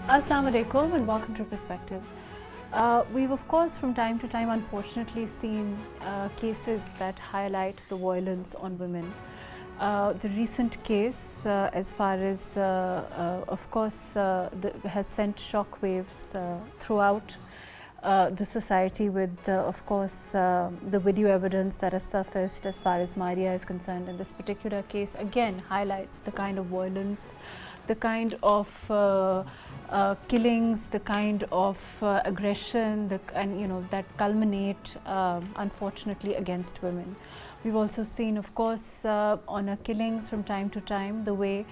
Assalamu alaikum and welcome to Perspective. We've of course from time to time unfortunately seen cases that highlight the violence on women. The recent case as far as of course has sent shockwaves throughout the society with of course the video evidence that has surfaced as far as Maria is concerned, and this particular case again highlights the kind of violence, the kind of killings, the kind of aggression and that culminate unfortunately against women. We've also seen of course honor killings from time to time, the way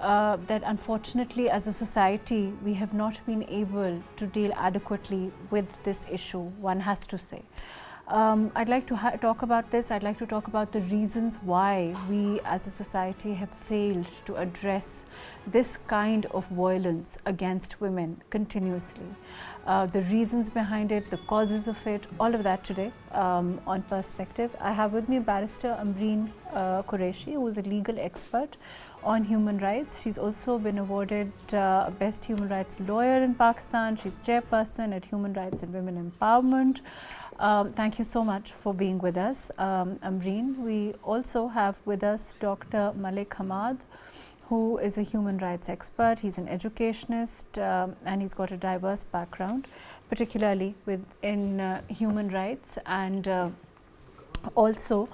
that unfortunately as a society we have not been able to deal adequately with this issue, one has to say. I'd like to talk about this. I'd like to talk about the reasons why we as a society have failed to address this kind of violence against women continuously. The reasons behind it, the causes of it, all of that today on Perspective. I have with me Barrister Ambreen Qureshi, who is a legal expert on human rights. She's also been awarded Best Human Rights Lawyer in Pakistan. She's chairperson at Human Rights and Women Empowerment. Thank you so much for being with us, Ambreen. We also have with us Dr. Malik Hammad, who is a human rights expert. He's an educationist and he's got a diverse background, particularly in human rights and also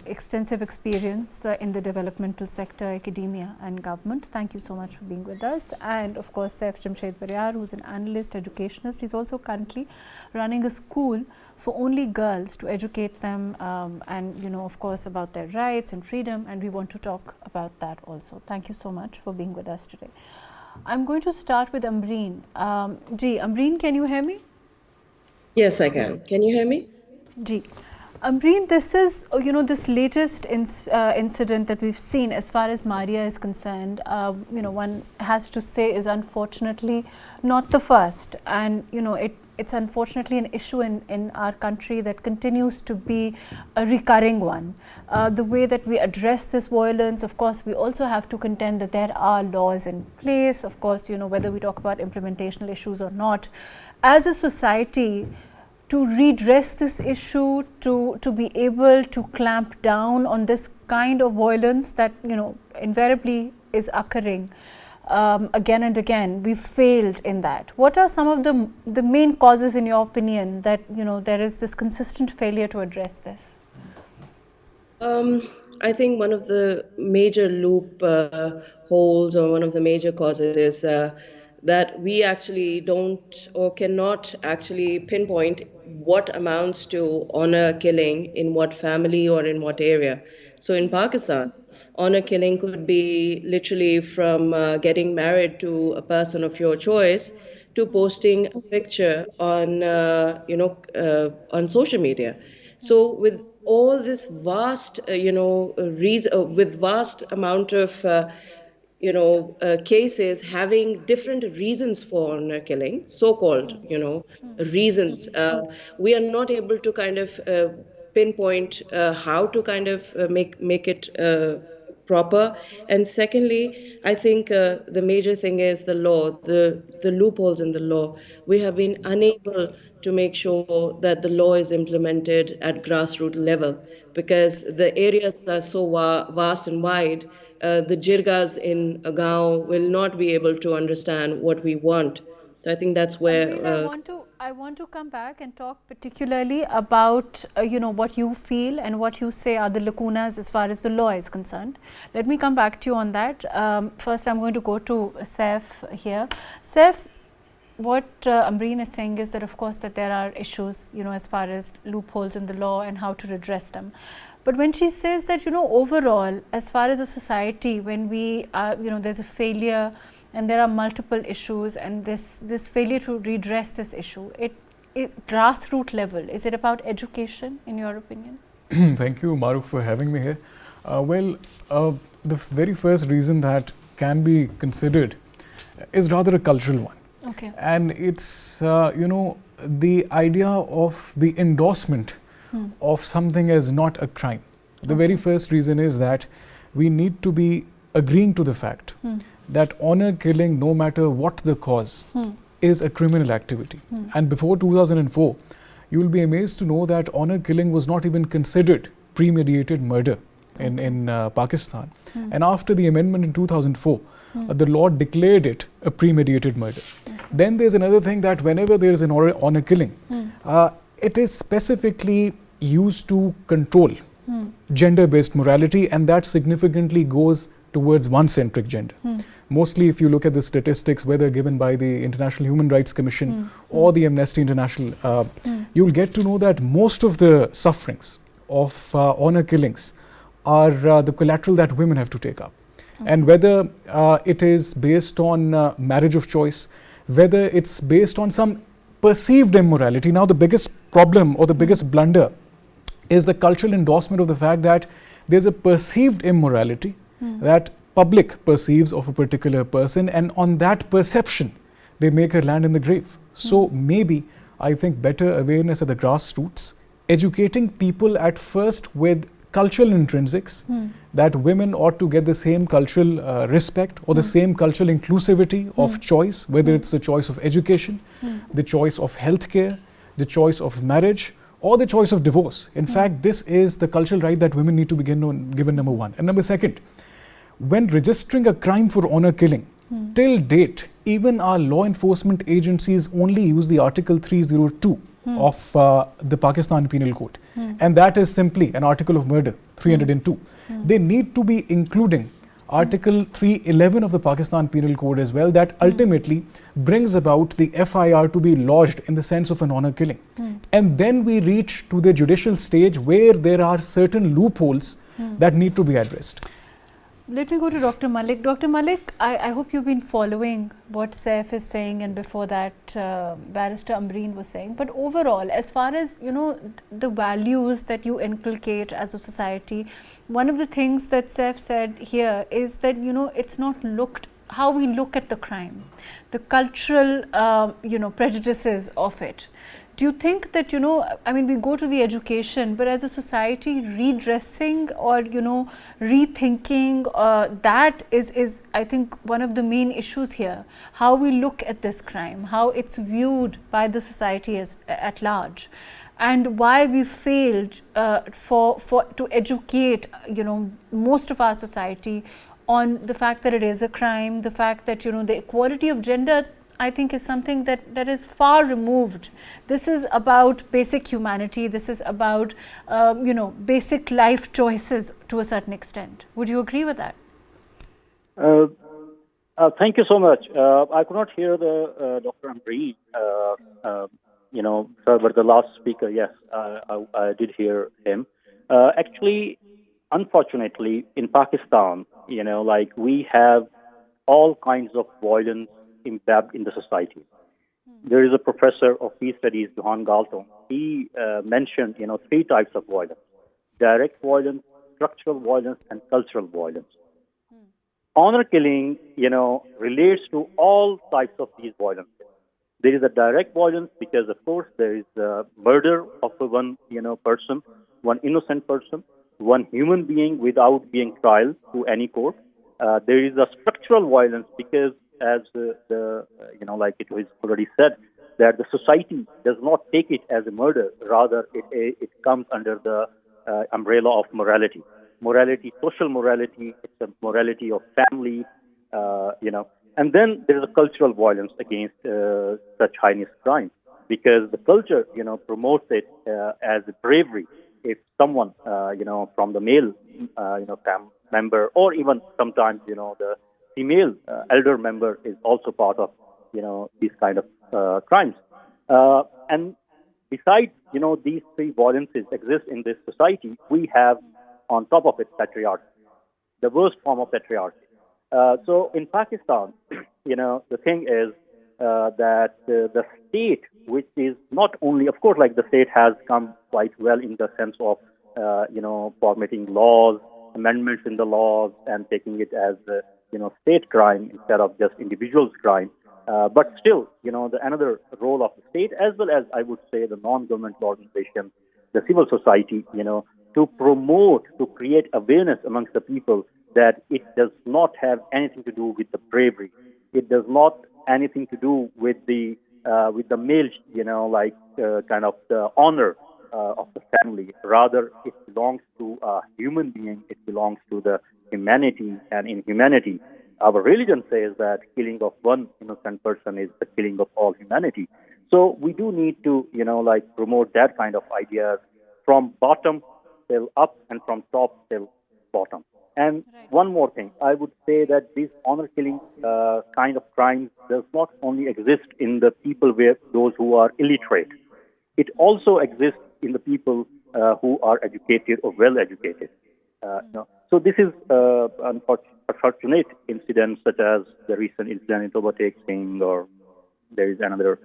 extensive experience in the developmental sector, academia and government. Thank you so much for being with us. And of course SaifJamshed Baryar, who's an analyst, educationist. He's also currently running a school for only girls to educate them and of course about their rights and freedom, and we want to talk about that also. Thank you so much for being with us today. I'm going to start with Ambreen. Ambreen, can you hear me? Yes, I can. Can you hear me? Ambreen, this is, this latest incident that we've seen as far as Maria is concerned, one has to say is unfortunately not the first, and it's unfortunately an issue in our country that continues to be a recurring one. The way that we address this violence, of course, we also have to contend that there are laws in place, of course, whether we talk about implementational issues or not. As a society, to redress this issue, to be able to clamp down on this kind of violence that invariably is occurring again and again, we failed in that. What are some of the main causes in your opinion that there is this consistent failure to address this? I think one of the major loopholes or one of the major causes is that we actually don't or cannot actually pinpoint what amounts to honor killing in what family or in what area. So in Pakistan, honor killing could be literally from getting married to a person of your choice to posting a picture on on social media. So with all this vast with vast amount of cases having different reasons for honor killing, so-called reasons, we are not able to kind of pinpoint how to kind of make it proper. And secondly, I think the major thing is the law, the loopholes in the law. We have been unable to make sure that the law is implemented at grassroots level, because the areas are so vast and wide. The jirgas in a gaon will not be able to understand what we want. So I think that's where I want to come back and talk particularly about what you feel and what you say are the lacunas as far as the law is concerned. Let me come back to you on that. First I'm going to go to Saif here. Saif, what Ambreen is saying is that of course that there are issues as far as loopholes in the law and how to redress them. But when she says that overall as far as a society, when we there's a failure and there are multiple issues and this failure to redress this issue, it is grassroots level. Is it about education in your opinion? Thank you, Mahrukh, for having me here. The very first reason that can be considered is rather a cultural one. Okay. And it's the idea of the endorsement of something as not a crime. The very first reason is that we need to be agreeing to the fact that honor killing, no matter what the cause, is a criminal activity. And before 2004, you will be amazed to know that honor killing was not even considered premeditated murder in Pakistan. And after the amendment in 2004, the law declared it a premeditated murder. Then there's another thing, that whenever there is an honor killing, it is specifically used to control gender-based morality, and that significantly goes towards one-centric gender. Mostly, if you look at the statistics, whether given by the International Human Rights Commission or the Amnesty International, you'll get to know that most of the sufferings of honor killings are the collateral that women have to take up. And whether it is based on marriage of choice, whether it's based on some perceived immorality. Now, the biggest problem or the biggest blunder is the cultural endorsement of the fact that there's a perceived immorality that public perceives of a particular person, and on that perception they make her land in the grave. So maybe, I think, better awareness at the grassroots, educating people at first with cultural intrinsics, that women ought to get the same cultural respect or the same cultural inclusivity of choice, whether it's the choice of education, the choice of healthcare, the choice of marriage, or the choice of divorce. In fact, this is the cultural right that women need to be given, number one. And number second, when registering a crime for honor killing, till date, even our law enforcement agencies only use the Article 302 of the Pakistan Penal Code. And that is simply an article of murder, 302. They need to be including Article 311 of the Pakistan Penal Code as well, that ultimately brings about the FIR to be lodged in the sense of an honor killing. And then we reach to the judicial stage where there are certain loopholes that need to be addressed. Let me go to Dr. Malik. Dr. Malik, I hope you've been following what Saif is saying, and before that Barrister Ambreen was saying. But overall, as far as, you know, the values that you inculcate as a society, one of the things that Saif said here is that, you know, it's not how we look at the crime, the cultural, you know, prejudices of it. Do you think that, you know, I mean, we go to the education, but as a society, redressing or, you know, rethinking, that is, I think, one of the main issues here. How we look at this crime, how it's viewed by the society at large, and why we failed to educate, you know, most of our society on the fact that it is a crime, the fact that, you know, the equality of gender, I think, is something that is far removed. This is about basic humanity. This is about, you know, basic life choices to a certain extent. Would you agree with that? Thank you so much. I could not hear the Dr. Ambreen, you know, but the last speaker, yes, I did hear him. Actually, unfortunately, in Pakistan, you know, like, we have all kinds of violence embedded in the society. There is a professor of peace studies, Johan Galton. He mentioned, you know, 3 types of violence: direct violence, structural violence, and cultural violence. Honor killing, you know, relates to all types of these violence. There is a direct violence because, of course, there is murder of one, you know, person, one innocent person, one human being without being tried to any court. There is a structural violence because, as you know, like it was already said, that the society does not take it as a murder. Rather, it comes under the umbrella of morality. Morality, social morality, it's a morality of family, you know. And then there is a cultural violence against such heinous crime, because the culture, you know, promotes it as a bravery. If someone, you know, from the male, you know, family member, or even sometimes, you know, the female elder member is also part of, you know, these kind of crimes. And besides, you know, these 3 violences exist in this society, we have on top of it patriarchy, the worst form of patriarchy. So in Pakistan, you know, the thing is that the state, which is not only, of course, like, the state has come quite well in the sense of, you know, formatting laws, amendments in the laws, and taking it as you know, state crime instead of just individuals' crime. But still, you know, another role of the state, as well as, I would say, the non-governmental organizations, the civil society, you know, to promote, to create awareness amongst the people that it does not have anything to do with the bravery. It does not anything to do with the male, kind of the honor of the family. Rather, it belongs to a human being. It belongs to the humanity, and in humanity, our religion says that killing of one innocent person is the killing of all humanity. So we do need to, promote that kind of ideas from bottom till up and from top till bottom. And one more thing, I would say that these honor killing kind of crimes does not only exist in the people those who are illiterate. It also exists in the people who are educated or well educated. So this is unfortunate incidents such as the recent incident in Toba-Tek-Singh, or there is another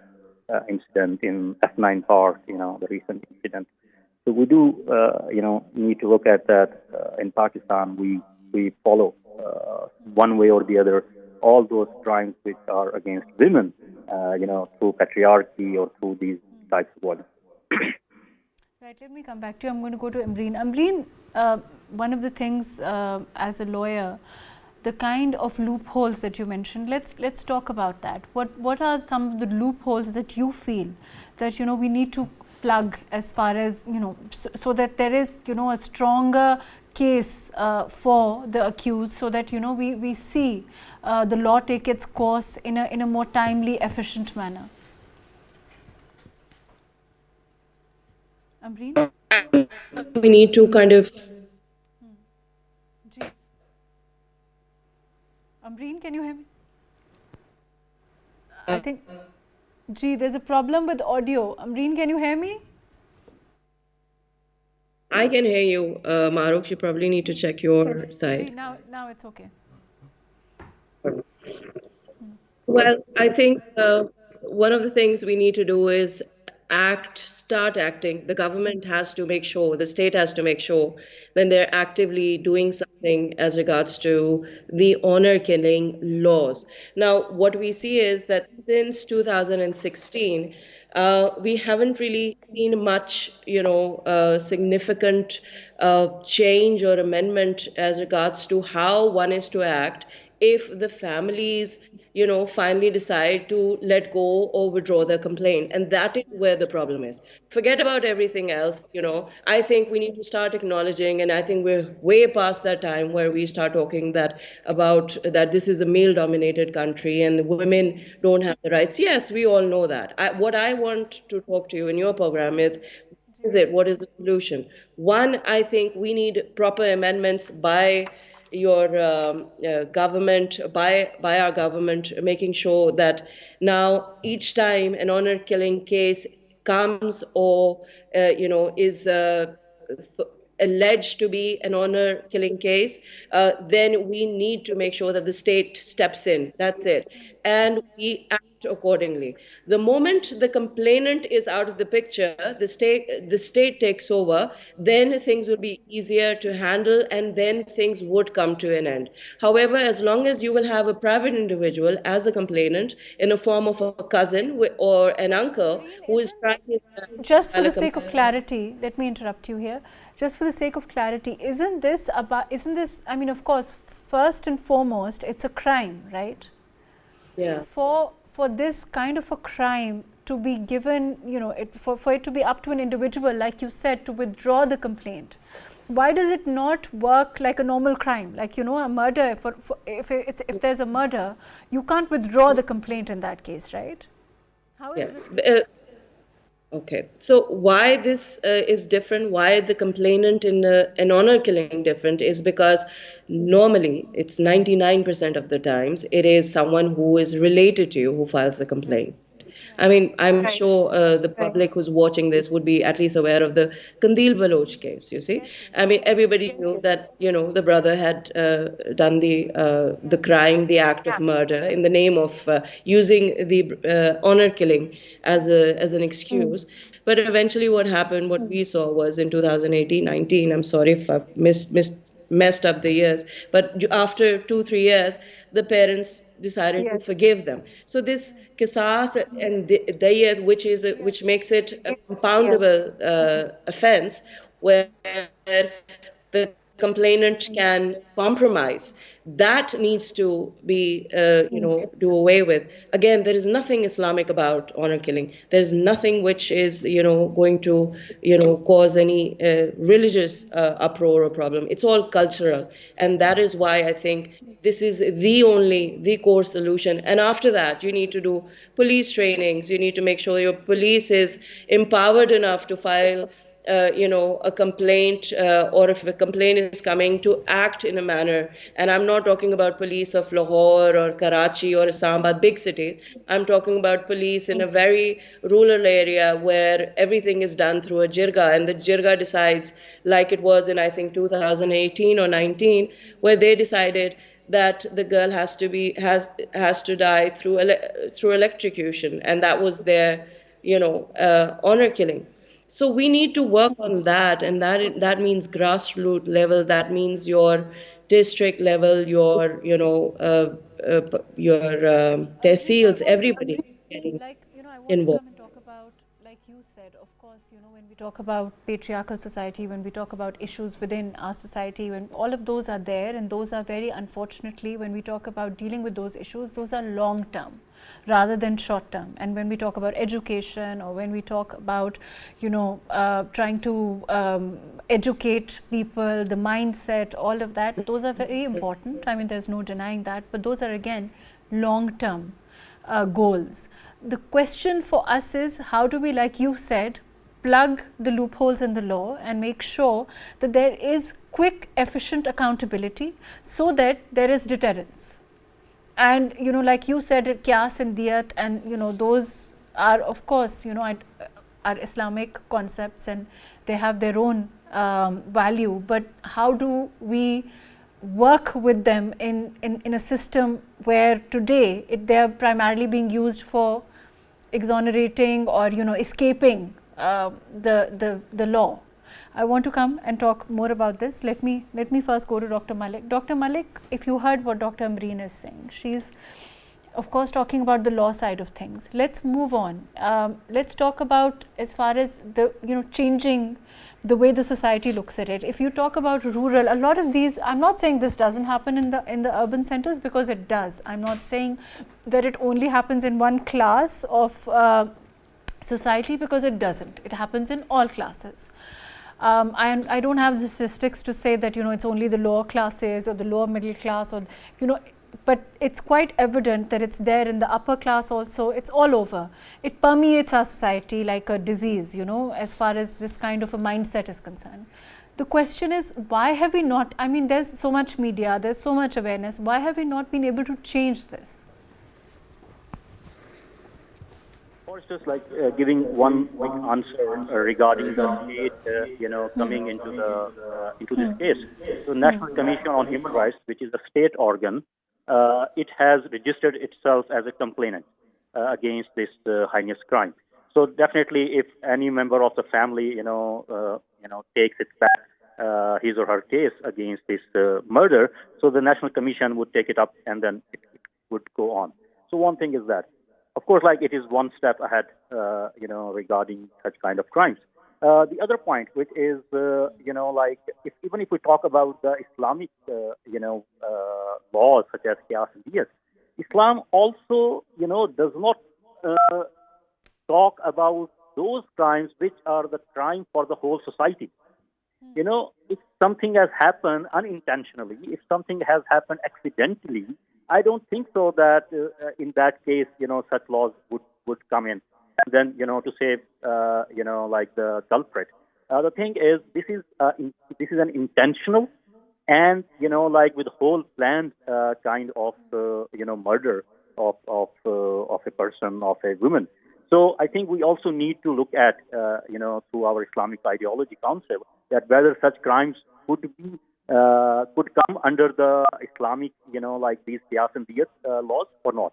incident in F9 Park, the recent incident. So we do, need to look at that. In Pakistan, we follow one way or the other all those crimes which are against women, through patriarchy or through these types of violence. Right, let me come back to you. I'm going to go to Ambreen. Ambreen, one of the things as a lawyer, the kind of loopholes that you mentioned, let's talk about that. What are some of the loopholes that you feel that we need to plug, as far as so that there is a stronger case for the accused, so that we see the law take its course in a more timely, efficient manner? Ambreen? We need to kind of... Ambreen, can you hear me? I think, there's a problem with audio. Ambreen, can you hear me? I can hear you, Mahrukh. You probably need to check your side. Now it's okay. Well, I think one of the things we need to do is start acting. The government has to make sure, the state has to make sure when they're actively doing something as regards to the honor killing laws. Now, what we see is that since 2016, we haven't really seen much, significant change or amendment as regards to how one is to act if the families, finally decide to let go or withdraw their complaint. And that is where the problem is. Forget about everything else, I think we need to start acknowledging, and I think we're way past that time where we start talking about that this is a male-dominated country and the women don't have the rights. Yes, we all know that. What I want to talk to you in your program is what is the solution? One, I think we need proper amendments by your government, by our government, making sure that now each time an honor killing case comes or is alleged to be an honor killing case, then we need to make sure that the state steps in. That's it. And we act accordingly. The moment the complainant is out of the picture, the state takes over, then things will be easier to handle, and then things would come to an end. However, as long as you will have a private individual as a complainant in a form of a cousin or an uncle who is trying to... Just for the sake of clarity, let me interrupt you here. Just for the sake of clarity, isn't this, I mean, of course, first and foremost, it's a crime, right? Yeah. For this kind of a crime to be given, for it to be up to an individual, like you said, to withdraw the complaint, why does it not work like a normal crime? Like, a murder, if there's a murder, you can't withdraw the complaint in that case, right? How is Yes. Okay, so why this is different, why the complainant in an honor killing different, is because normally it's 99% of the times it is someone who is related to you who files the complaint. I mean, I'm sure the public who's watching this would be at least aware of the Kandil Baloch case, you see. I mean, everybody knew that, the brother had done the crime, the act of murder in the name of using the honor killing as an excuse. But eventually what happened, what we saw was in 2018-19, I'm sorry if I've messed up the years, but after 2-3 years, the parents decided to forgive them. So this qisas and diyat, which makes it a compoundable offense, where the complainant can compromise. That needs to be, do away with. Again, there is nothing Islamic about honor killing. There is nothing which is, going to, cause any religious uproar or problem. It's all cultural, and that is why I think this is the core solution. And after that, you need to do police trainings. You need to make sure your police is empowered enough to file a complaint, or if a complaint is coming, to act in a manner. And I'm not talking about police of Lahore or Karachi or Islamabad, big cities. I'm talking about police in a very rural area where everything is done through a jirga, and the jirga decides, like it was in, I think, 2018 or 19, where they decided that the girl has to die through electrocution, and that was their honor killing. So we need to work on that, and that means grassroots level. That means your district level, your tehsils, everybody getting I want to involved. come and talk about, like you said, of course, when we talk about patriarchal society, when we talk about issues within our society, when all of those are there, and those are very unfortunately, when we talk about dealing with those issues, those are long term rather than short term. And when we talk about education, or when we talk about, trying to educate people, the mindset, all of that, those are very important. I mean, there's no denying that, but those are again long term goals. The question for us is, how do we, like you said, plug the loopholes in the law and make sure that there is quick, efficient accountability, so that there is deterrence. And like you said, qiyas and diyat, and those are, of course, are Islamic concepts, and they have their own value. But how do we work with them in a system where today they are primarily being used for exonerating or escaping the law? I want to come and talk more about this. Let me first go to Dr. Malik. Dr. Malik, if you heard what Dr. Ambreen is saying, she's of course talking about the law side of things. Let's move on. Let's talk about, as far as the changing the way the society looks at it. If you talk about rural, a lot of these, I'm not saying this doesn't happen in the urban centers, because it does. I'm not saying that it only happens in one class of society, because it doesn't. It happens in all classes. I don't have the statistics to say that it's only the lower classes or the lower middle class, or but it's quite evident that it's there in the upper class also. It's all over. It permeates our society like a disease, as far as this kind of a mindset is concerned. The question is, why have we not, I mean, there's so much media, there's so much awareness, why have we not been able to change this? Or it's just like giving one quick answer regarding the state, coming into this case. So, National Commission on Human Rights, which is a state organ, it has registered itself as a complainant against this heinous crime. So, definitely, if any member of the family, takes it back, his or her case against this murder, so the National Commission would take it up, and then it would go on. So, one thing is that. Of course, like, it is one step ahead, regarding such kind of crimes. The other point, which is, even if we talk about the Islamic, laws such as qiyas and diyat, Islam also, does not talk about those crimes which are the crime for the whole society. If something has happened unintentionally, if something has happened accidentally, I don't think so that in that case, such laws would come in. And then, to save, the culprit. The thing is, this is an intentional and, with whole planned kind of, murder of a person, of a woman. So I think we also need to look at, through our Islamic ideology council, that whether such crimes could come under the Islamic, these qiyas and diyat laws or not.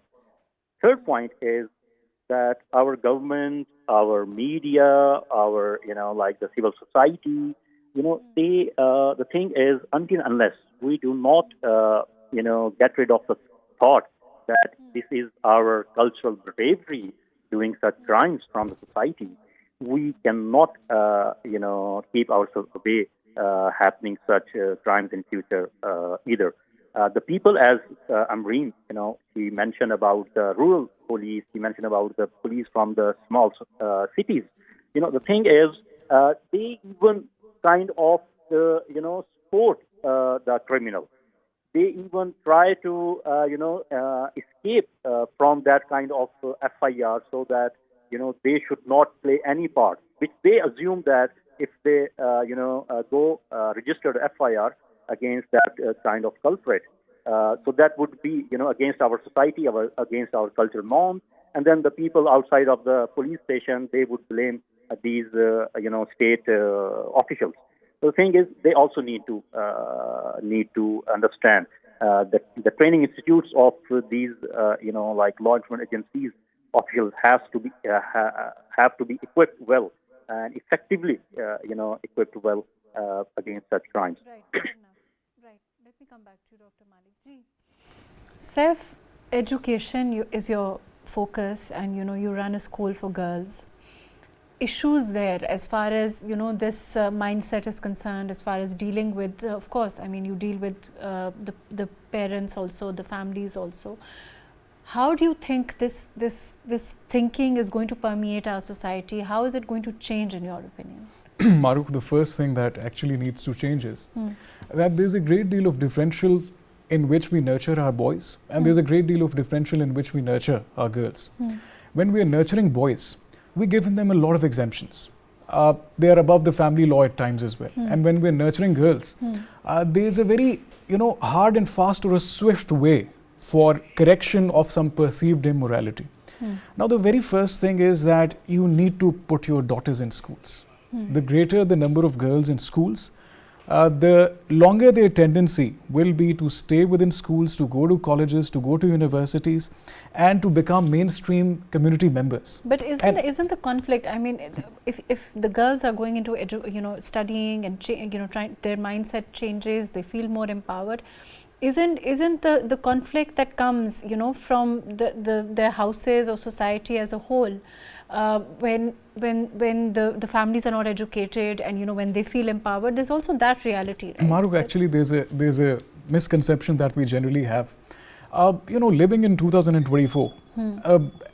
Third point is that our government, our media, our, the civil society, the thing is, until unless we do not, get rid of the thought that this is our cultural bravery doing such crimes from the society, we cannot, keep ourselves away happening such crimes in future either. The people, as Ambreen, he mentioned about the rural police, he mentioned about the police from the small cities. The thing is, they even kind of, support the criminal. They even try to, escape from that kind of FIR, so that, they should not play any part, which they assume that if they, go register the FIR against that kind of culprit, so that would be, against our society, against our cultural norms. And then the people outside of the police station, they would blame these, state officials. So the thing is, they also need to understand that the training institutes of these, like law enforcement agencies, officials have to be equipped well and effectively, equipped well against such crimes. Right, fair enough. Right. Let me come back to you, Dr. Malik. Ji. Saif, education is your focus, and you run a school for girls. Issues there as far as this mindset is concerned, as far as dealing with, of course, you deal with the parents also, the families also. How do you think this thinking is going to permeate our society? How is it going to change, in your opinion? Mahrukh, the first thing that actually needs to change is that there's a great deal of differential in which we nurture our boys, and there's a great deal of differential in which we nurture our girls. When we are nurturing boys, we give them a lot of exemptions. They are above the family law at times as well. And when we're nurturing girls, there's a very, hard and fast or a swift way for correction of some perceived immorality. Now, the very first thing is that you need to put your daughters in schools. The greater the number of girls in schools, the longer their tendency will be to stay within schools, to go to colleges, to go to universities, and to become mainstream community members. But isn't the conflict? If the girls are going into studying and their mindset changes, they feel more empowered. Isn't the conflict that comes from their houses or society as a whole, when the families are not educated and when they feel empowered, there's also that reality, right? Mahrukh, actually there's a misconception that we generally have. Living in 2024,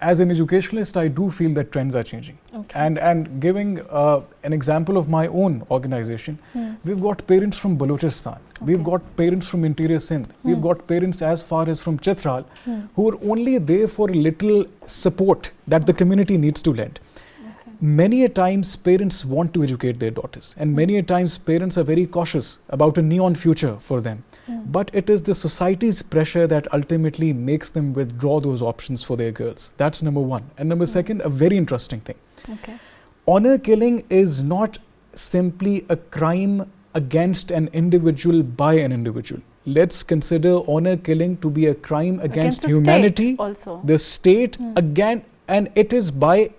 as an educationalist, I do feel that trends are changing. Okay. And giving an example of my own organization, we've got parents from Balochistan, we've got parents from interior Sindh, we've got parents as far as from Chitral, who are only there for a little support that the community needs to lend. Okay. Many a times parents want to educate their daughters, and many a times parents are very cautious about a neon future for them. But it is the society's pressure that ultimately makes them withdraw those options for their girls. That's number one. And number second, a very interesting thing. Okay. Honor killing is not simply a crime against an individual by an individual. Let's consider honor killing to be a crime against humanity, the state, again, and it is by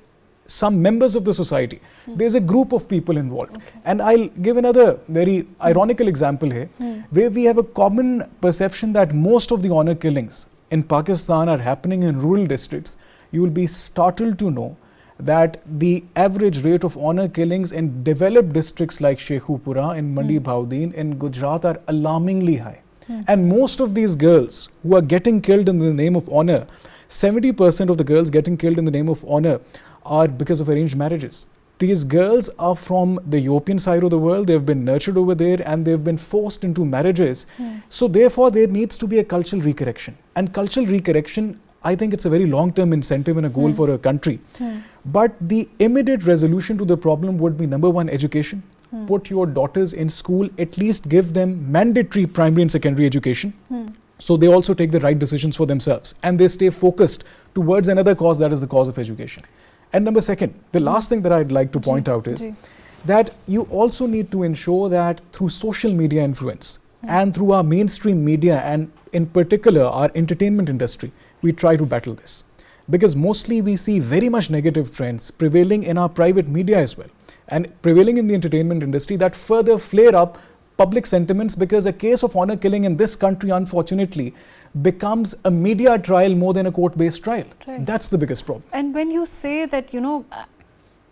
some members of the society. There's a group of people involved. Okay. And I'll give another very ironical example here, where we have a common perception that most of the honor killings in Pakistan are happening in rural districts. You will be startled to know that the average rate of honor killings in developed districts like Sheikhupura and Mandi Bhaudin in Gujarat are alarmingly high. And most of these girls who are getting killed in the name of honor, 70% of the girls getting killed in the name of honor are because of arranged marriages. These girls are from the European side of the world, they've been nurtured over there and they've been forced into marriages. So therefore there needs to be a cultural recorrection. And cultural recorrection, I think it's a very long-term incentive and a goal for a country. But the immediate resolution to the problem would be, number one, education. Put your daughters in school, at least give them mandatory primary and secondary education. So they also take the right decisions for themselves and they stay focused towards another cause, that is the cause of education. And number second, the last thing that I'd like to point out is that you also need to ensure that through social media influence and through our mainstream media and in particular our entertainment industry, we try to battle this. Because mostly we see very much negative trends prevailing in our private media as well and prevailing in the entertainment industry that further flare up public sentiments, because a case of honor killing in this country, unfortunately, becomes a media trial more than a court-based trial. Right. That's the biggest problem. And when you say that,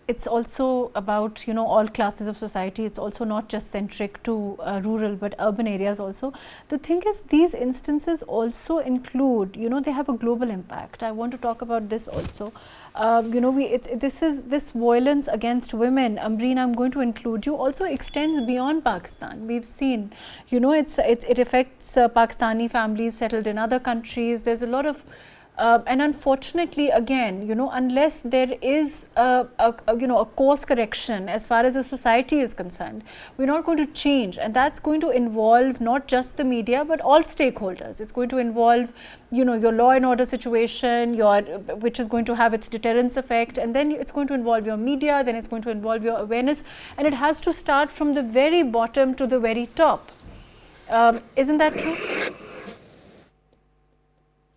it's also about, you know, all classes of society. It's also not just centric to rural but urban areas also. The thing is, these instances also include, you know, they have a global impact. I want to talk about this also. You know, this violence against women, Ambreen, I'm going to include you, also extends beyond Pakistan. We've seen, you know, it affects Pakistani families settled in other countries. There's a lot of and unfortunately, again, you know, unless there is you know, a course correction as far as the society is concerned, we're not going to change, and that's going to involve not just the media but all stakeholders. It's going to involve, you know, your law and order situation, which is going to have its deterrence effect, and then it's going to involve your media, then it's going to involve your awareness, and it has to start from the very bottom to the very top. Isn't that true?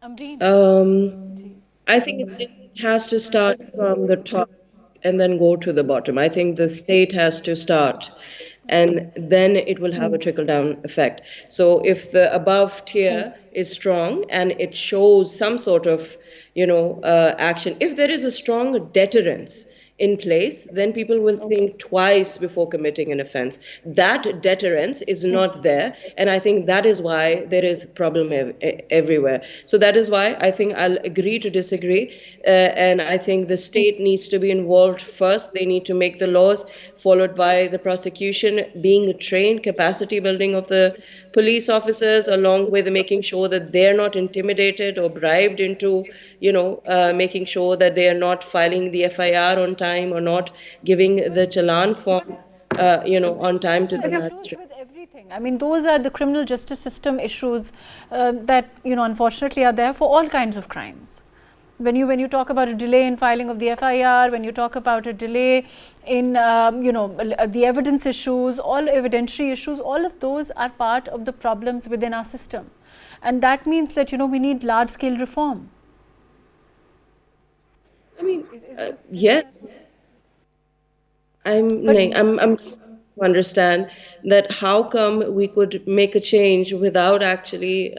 I think it has to start from the top and then go to the bottom. I think the state has to start, and then it will have a trickle down effect. So if the above tier is strong and it shows some sort of, you know, action, if there is a strong deterrence in place, then people will think twice before committing an offense. That deterrence is not there, and I think that is why there is problem everywhere. So that is why I think I'll agree to disagree, and I think the state needs to be involved first. They need to make the laws, followed by the prosecution, being trained, capacity building of the police officers, along with making sure that they're not intimidated or bribed into, you know, making sure that they are not filing the FIR on time or not giving the challan form, you know, on time to the magistrate. With everything, I mean, those are the criminal justice system issues that, you know, unfortunately are there for all kinds of crimes. When you talk about a delay in filing of the FIR, when you talk about a delay in you know, the evidence issues, all evidentiary issues, all of those are part of the problems within our system, and that means that, you know, we need large scale reform. I mean, yes. I'm understand that how come we could make a change without actually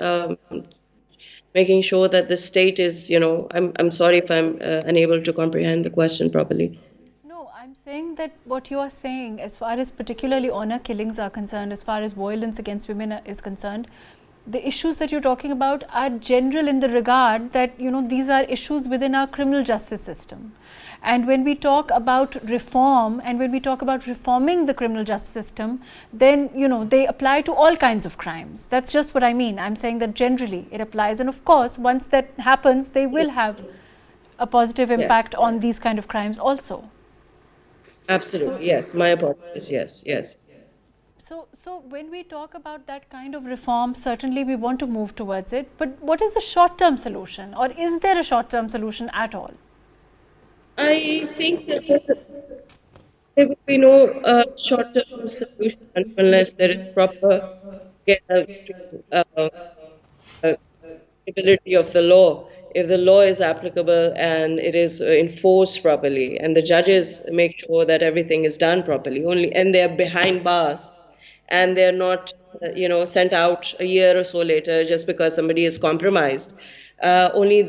making sure that the state is, you know, I'm sorry if I'm unable to comprehend the question properly. No, I'm saying that what you are saying, as far as particularly honor killings are concerned, as far as violence against women is concerned, the issues that you're talking about are general in the regard that, you know, these are issues within our criminal justice system. And when we talk about reform and when we talk about reforming the criminal justice system, then, you know, they apply to all kinds of crimes. That's just what I mean. I'm saying that generally it applies. And of course, once that happens, they will have a positive impact on these kind of crimes also. Absolutely. Yes. My apologies. Yes. So when we talk about that kind of reform, certainly we want to move towards it. But what is the short-term solution, or is there a short-term solution at all? I think that there will be no short-term solution unless there is proper ability of the law. If the law is applicable and it is enforced properly, and the judges make sure that everything is done properly, only and they are behind bars, and they're not, you know, sent out a year or so later just because somebody is compromised. Only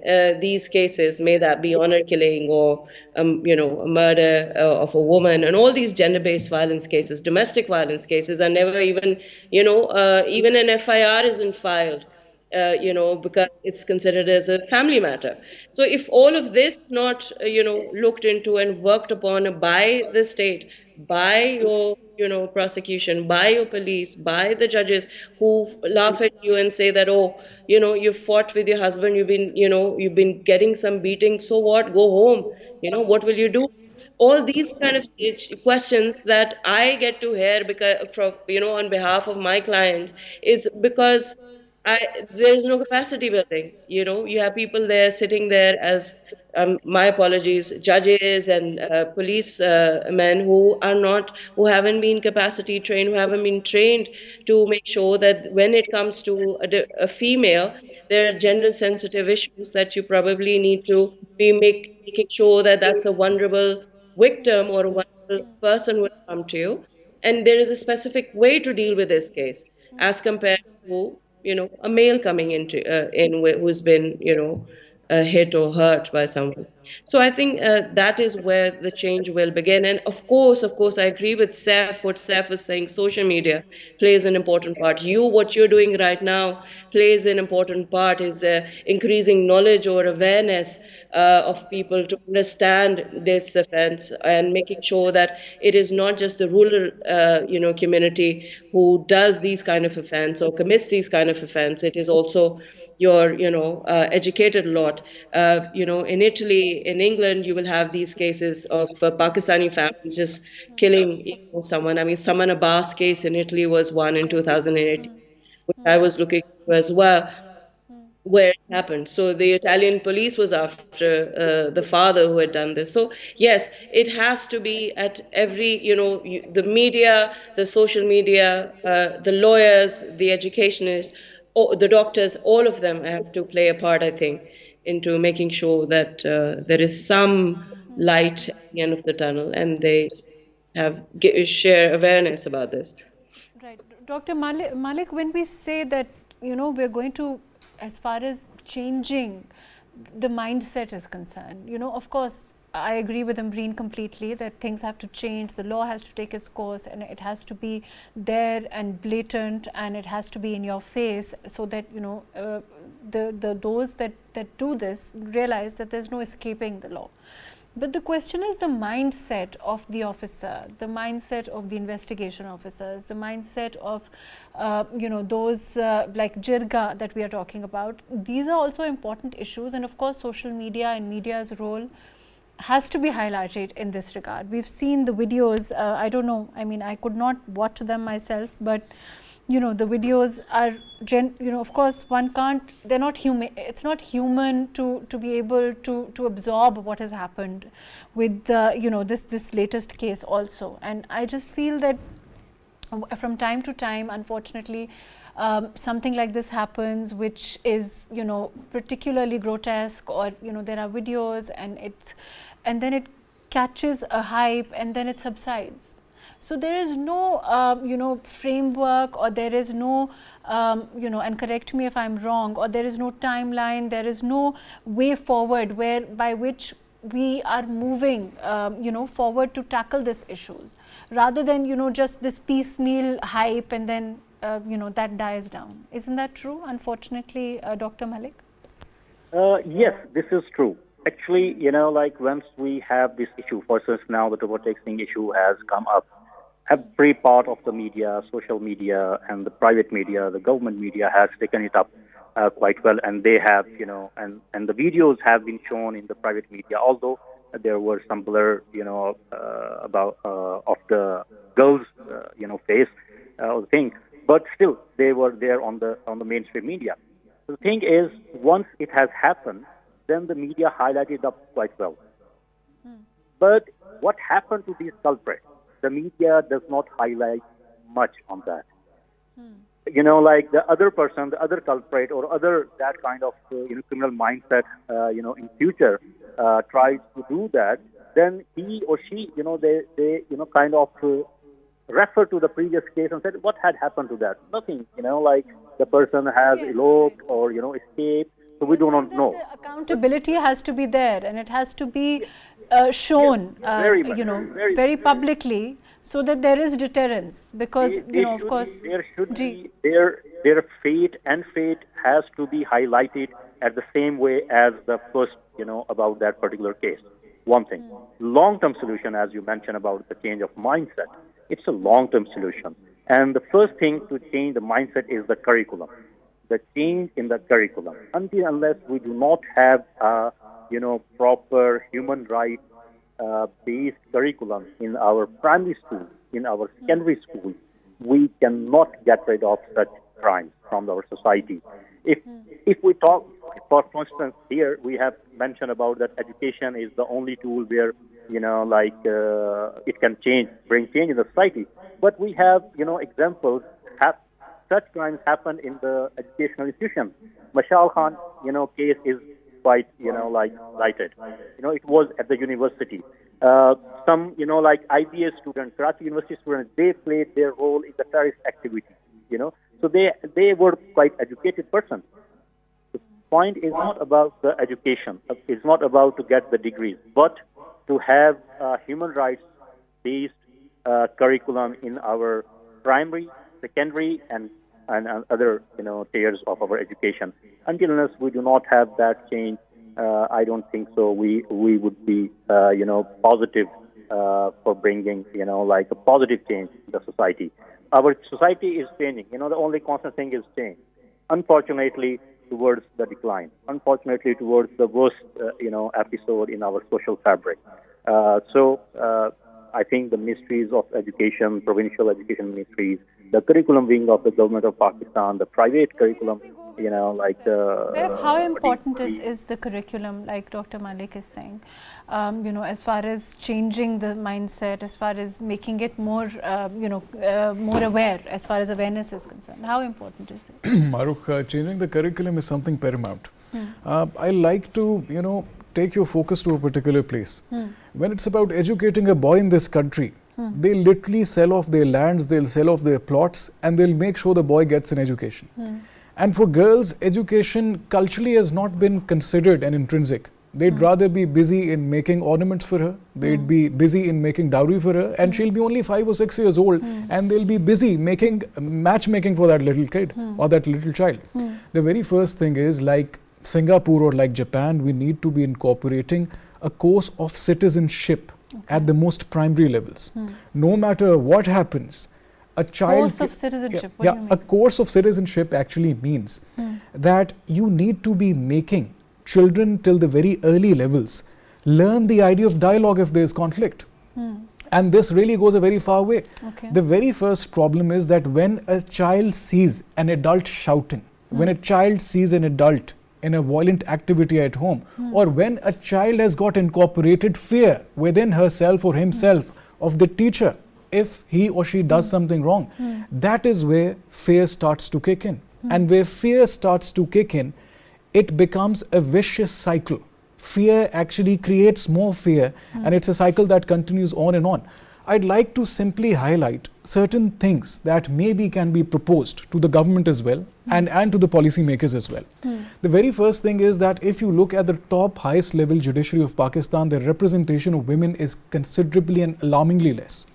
then these cases, may that be honor killing or, you know, a murder of a woman, and all these gender-based violence cases, domestic violence cases, are never even, you know, even an FIR isn't filed. You know, because it's considered as a family matter. So if all of this not, you know, looked into and worked upon by the state, by your, you know, prosecution, by your police, by the judges who laugh at you and say that, oh, you know, you fought with your husband, you've been getting some beating, so what? Go home. You know, what will you do? All these kind of questions that I get to hear because from, you know, on behalf of my clients, is because there is no capacity building. You know, you have people there sitting there as, my apologies, judges and police men who haven't been capacity trained, who haven't been trained to make sure that when it comes to a female, there are gender sensitive issues that you probably need to be making sure that that's a vulnerable victim or a vulnerable person will come to you. And there is a specific way to deal with this case as compared to, you know, a male coming into who's been, you know, hit or hurt by someone. So I think that is where the change will begin. And of course, I agree with Saif. What Saif is saying, social media plays an important part. What you're doing right now plays an important part. Is increasing knowledge or awareness of people to understand this offense, and making sure that it is not just the rural, community who does these kind of offense or commits these kind of offense. It is also your, educated lot. In Italy, in England, you will have these cases of Pakistani families just killing, someone. I mean, Saman Abbas case in Italy was one in 2018, which I was looking into as well, where it happened. So the Italian police was after the father who had done this. So yes, it has to be at every, the media, the social media, the lawyers, the educationists, the doctors, all of them have to play a part, I think, into making sure that there is some light at the end of the tunnel, and they share awareness about this. Right. Dr. Malik, when we say that, we're going to, as far as changing the mindset is concerned, of course, I agree with Ambreen completely that things have to change, the law has to take its course, and it has to be there and blatant, and it has to be in your face, so that, those that do this realize that there's no escaping the law. But the question is the mindset of the officer, the mindset of the investigation officers, the mindset of, those like Jirga that we are talking about. These are also important issues, and of course social media and media's role has to be highlighted in this regard. We've seen the videos, I don't know, I mean, I could not watch them myself, but the videos are, of course, one can't, they're not human, it's not human to be able to absorb what has happened with, this latest case also. And I just feel that from time to time, unfortunately, something like this happens, which is, particularly grotesque, or, there are videos, and then it catches a hype, and then it subsides. So there is no, framework, or there is no, and correct me if I'm wrong, or there is no timeline, there is no way forward by which we are moving, forward to tackle these issues, rather than, just this piecemeal hype, and then, that dies down. Isn't that true, unfortunately, Dr. Malik? Yes, this is true. Actually, once we have this issue, for instance, now the overtaxing issue has come up, every part of the media, social media, and the private media, the government media has taken it up quite well, and they have, and the videos have been shown in the private media, although there were some blur, about of the girl's, face or thing, but still they were there on the mainstream media. So the thing is, once it has happened, then the media highlighted up quite well. But what happened to these culprits? The media does not highlight much on that. Like the other person, the other culprit, or that kind of criminal mindset, in future tries to do that, then he or she, they kind of refer to the previous case and said, what had happened to that? Nothing, like the person has eloped or escaped. So we do not know. The accountability has to be there, and it has to be shown, very publicly, so that there is deterrence. Because of course, there should be their fate has to be highlighted at the same way as the first, about that particular case. One thing, long-term solution, as you mentioned about the change of mindset, it's a long-term solution, and the first thing to change the mindset is the curriculum. The change in the curriculum. Unless we do not have proper human rights based curriculum in our primary school, in our secondary school, we cannot get rid of such crimes from our society. If we talk, for instance, here we have mentioned about that education is the only tool where it can bring change in the society. But we have examples. Such crimes happen in the educational institutions. Mashal Khan, case is quite, cited. It was at the university. Some, IBS students, Karachi University students, they played their role in the terrorist activity. So they were quite educated persons. point is not about the education. It's not about to get the degrees, but to have human rights-based curriculum in our primary, secondary, and other tiers of our education. Until unless we do not have that change, I don't think so. We would be positive for bringing like a positive change in the society. Our society is changing. The only constant thing is change. Unfortunately, towards the decline. Unfortunately, towards the worst episode in our social fabric. So I think the ministries of education, provincial education ministries, the curriculum wing of the government of Pakistan, the private curriculum, like the... Saif, how important is the curriculum, like Dr. Malik is saying, as far as changing the mindset, as far as making it more, more aware, as far as awareness is concerned? How important is it? Mahrukh, changing the curriculum is something paramount. I like to, take your focus to a particular place. When it's about educating a boy in this country, they literally sell off their lands, they'll sell off their plots, and they'll make sure the boy gets an education. And for girls, education culturally has not been considered an intrinsic. They'd rather be busy in making ornaments for her, they'd be busy in making dowry for her, and she'll be only 5 or 6 years old, and they'll be busy making matchmaking for that little kid or that little child. The very first thing is, like Singapore or like Japan, we need to be incorporating a course of citizenship at the most primary levels. No matter what happens, a child... Course of citizenship, what yeah, do you mean? A course of citizenship actually means that you need to be making children till the very early levels learn the idea of dialogue if there is conflict. And this really goes a very far way. The very first problem is that when a child sees an adult shouting, when a child sees an adult in a violent activity at home, or when a child has got incorporated fear within herself or himself of the teacher if he or she does something wrong, that is where fear starts to kick in. And where fear starts to kick in, it becomes a vicious cycle. Fear actually creates more fear, and it's a cycle that continues on and on. I'd like to simply highlight certain things that maybe can be proposed to the government as well, and to the policymakers as well. The very first thing is that if you look at the top highest level judiciary of Pakistan, the representation of women is considerably and alarmingly less.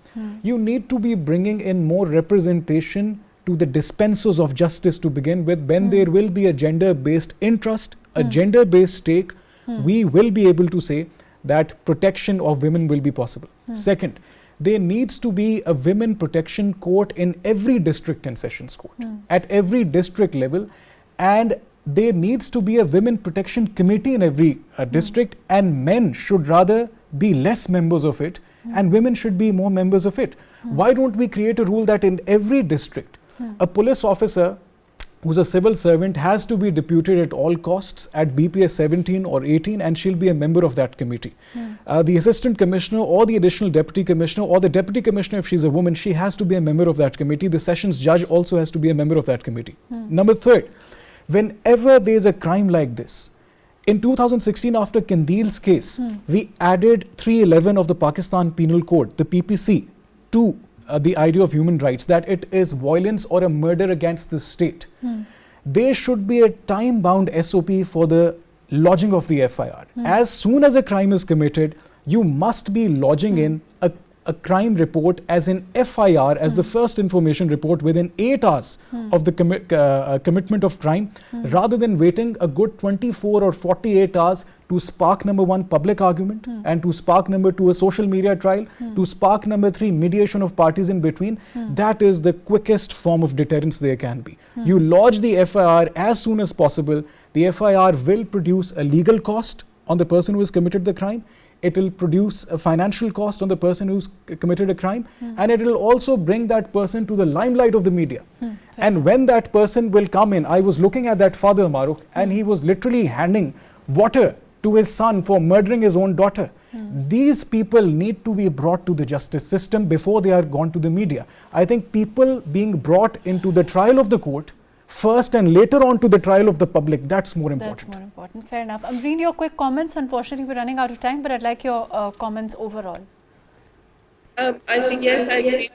You need to be bringing in more representation to the dispensers of justice to begin with. When there will be a gender-based interest, a gender-based stake, we will be able to say that protection of women will be possible. Second, there needs to be a women protection court in every district and sessions court, at every district level, and there needs to be a women protection committee in every district, and men should rather be less members of it, and women should be more members of it. Why don't we create a rule that in every district, a police officer who's a civil servant has to be deputed at all costs at BPS 17 or 18, and she'll be a member of that committee. The assistant commissioner or the additional deputy commissioner or the deputy commissioner, if she's a woman, she has to be a member of that committee. The sessions judge also has to be a member of that committee. Number third, whenever there's a crime like this, in 2016, after Kandil's case, we added 311 of the Pakistan Penal Code, the PPC, to the idea of human rights, that it is violence or a murder against the state. There should be a time-bound SOP for the lodging of the FIR. As soon as a crime is committed, you must be lodging in a crime report as an FIR, as the first information report within 8 hours of the commitment of crime, rather than waiting a good 24 or 48 hours to spark number 1, public argument, and to spark number 2, a social media trial, to spark number 3, mediation of parties in between. That is the quickest form of deterrence there can be. You lodge the FIR as soon as possible. The FIR will produce a legal cost on the person who has committed the crime. It will produce a financial cost on the person who's committed a crime, and it will also bring that person to the limelight of the media. And when that person will come in, I was looking at that father, Mahrukh, and he was literally handing water to his son for murdering his own daughter. These people need to be brought to the justice system before they are gone to the media. I think people being brought into the trial of the court first and later on to the trial of the public, that's more important. That's more important, fair enough. Ambreen, your quick comments. Unfortunately, we're running out of time, but I'd like your comments overall. I think, yes, I agree.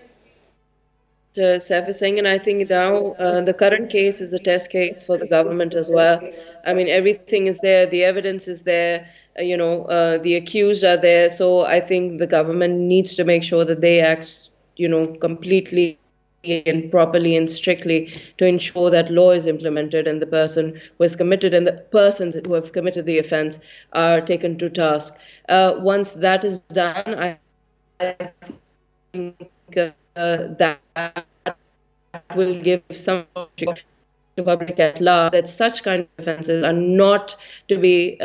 Saif is saying, and I think now the current case is a test case for the government as well. I mean, everything is there, the evidence is there, the accused are there. So I think the government needs to make sure that they act, completely and properly and strictly to ensure that law is implemented and the person who has committed and the persons who have committed the offense are taken to task. Once that is done, I think that will give some to public at large that such kind of offences are not to be,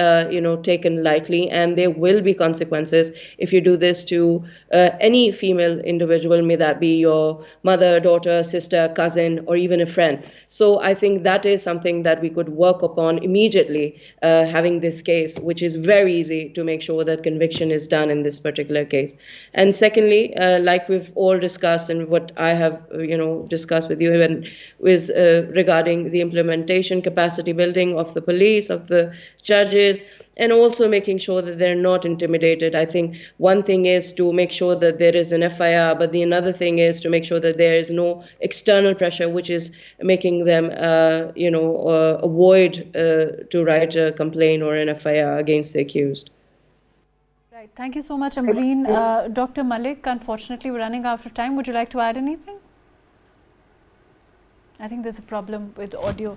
taken lightly, and there will be consequences if you do this to any female individual, may that be your mother, daughter, sister, cousin, or even a friend. So I think that is something that we could work upon immediately, having this case, which is very easy to make sure that conviction is done in this particular case. And secondly, like we've all discussed, and what I have, discussed with you, and is regarding the implementation, capacity building of the police, of the judges, and also making sure that they're not intimidated. I think one thing is to make sure that there is an FIR, but another thing is to make sure that there is no external pressure which is making them, avoid to write a complaint or an FIR against the accused. Right. Thank you so much, Ambreen. Dr. Malik, unfortunately, we're running out of time. Would you like to add anything? I think there's a problem with audio.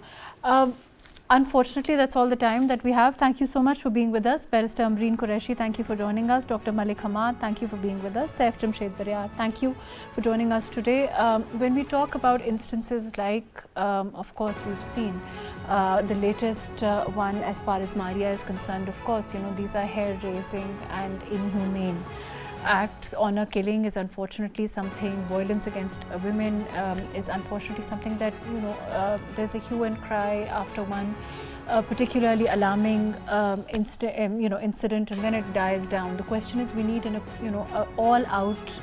Unfortunately, that's all the time that we have. Thank you so much for being with us. Barrister Ambreen Qureshi, thank you for joining us. Dr. Malik Hammad, thank you for being with us. SaifJamshed Baryar, thank you for joining us today. When we talk about instances like, of course, we've seen the latest one as far as Maria is concerned, of course, these are hair-raising and inhumane acts. Honor killing is unfortunately something, violence against women is unfortunately something that, there's a hue and cry after one particularly alarming incident, and then it dies down. The question is, we need an all-out,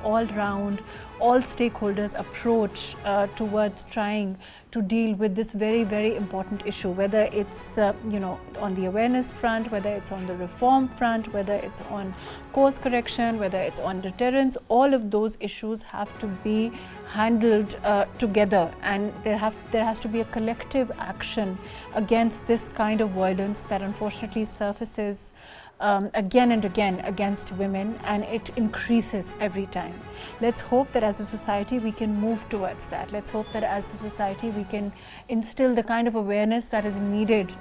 all-round, all stakeholders approach towards trying to deal with this very, very important issue, whether it's on the awareness front, whether it's on the reform front, whether it's on course correction, whether it's on deterrence. All of those issues have to be handled together, and there has to be a collective action against this kind of violence that unfortunately surfaces again and again against women, and it increases every time. Let's hope that as a society we can move towards that. Let's hope that as a society we can instill the kind of awareness that is needed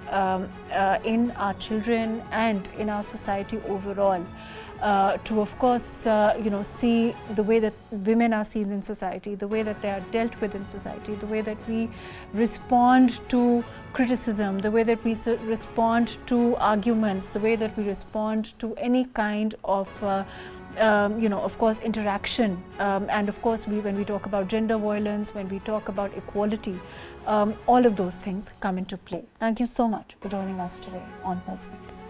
in our children and in our society overall. To, of course, see the way that women are seen in society, the way that they are dealt with in society, the way that we respond to criticism, the way that we respond to arguments, the way that we respond to any kind of of course, interaction, and of course, when we talk about gender violence, when we talk about equality, all of those things come into play. Thank you so much for joining us today on Perspective.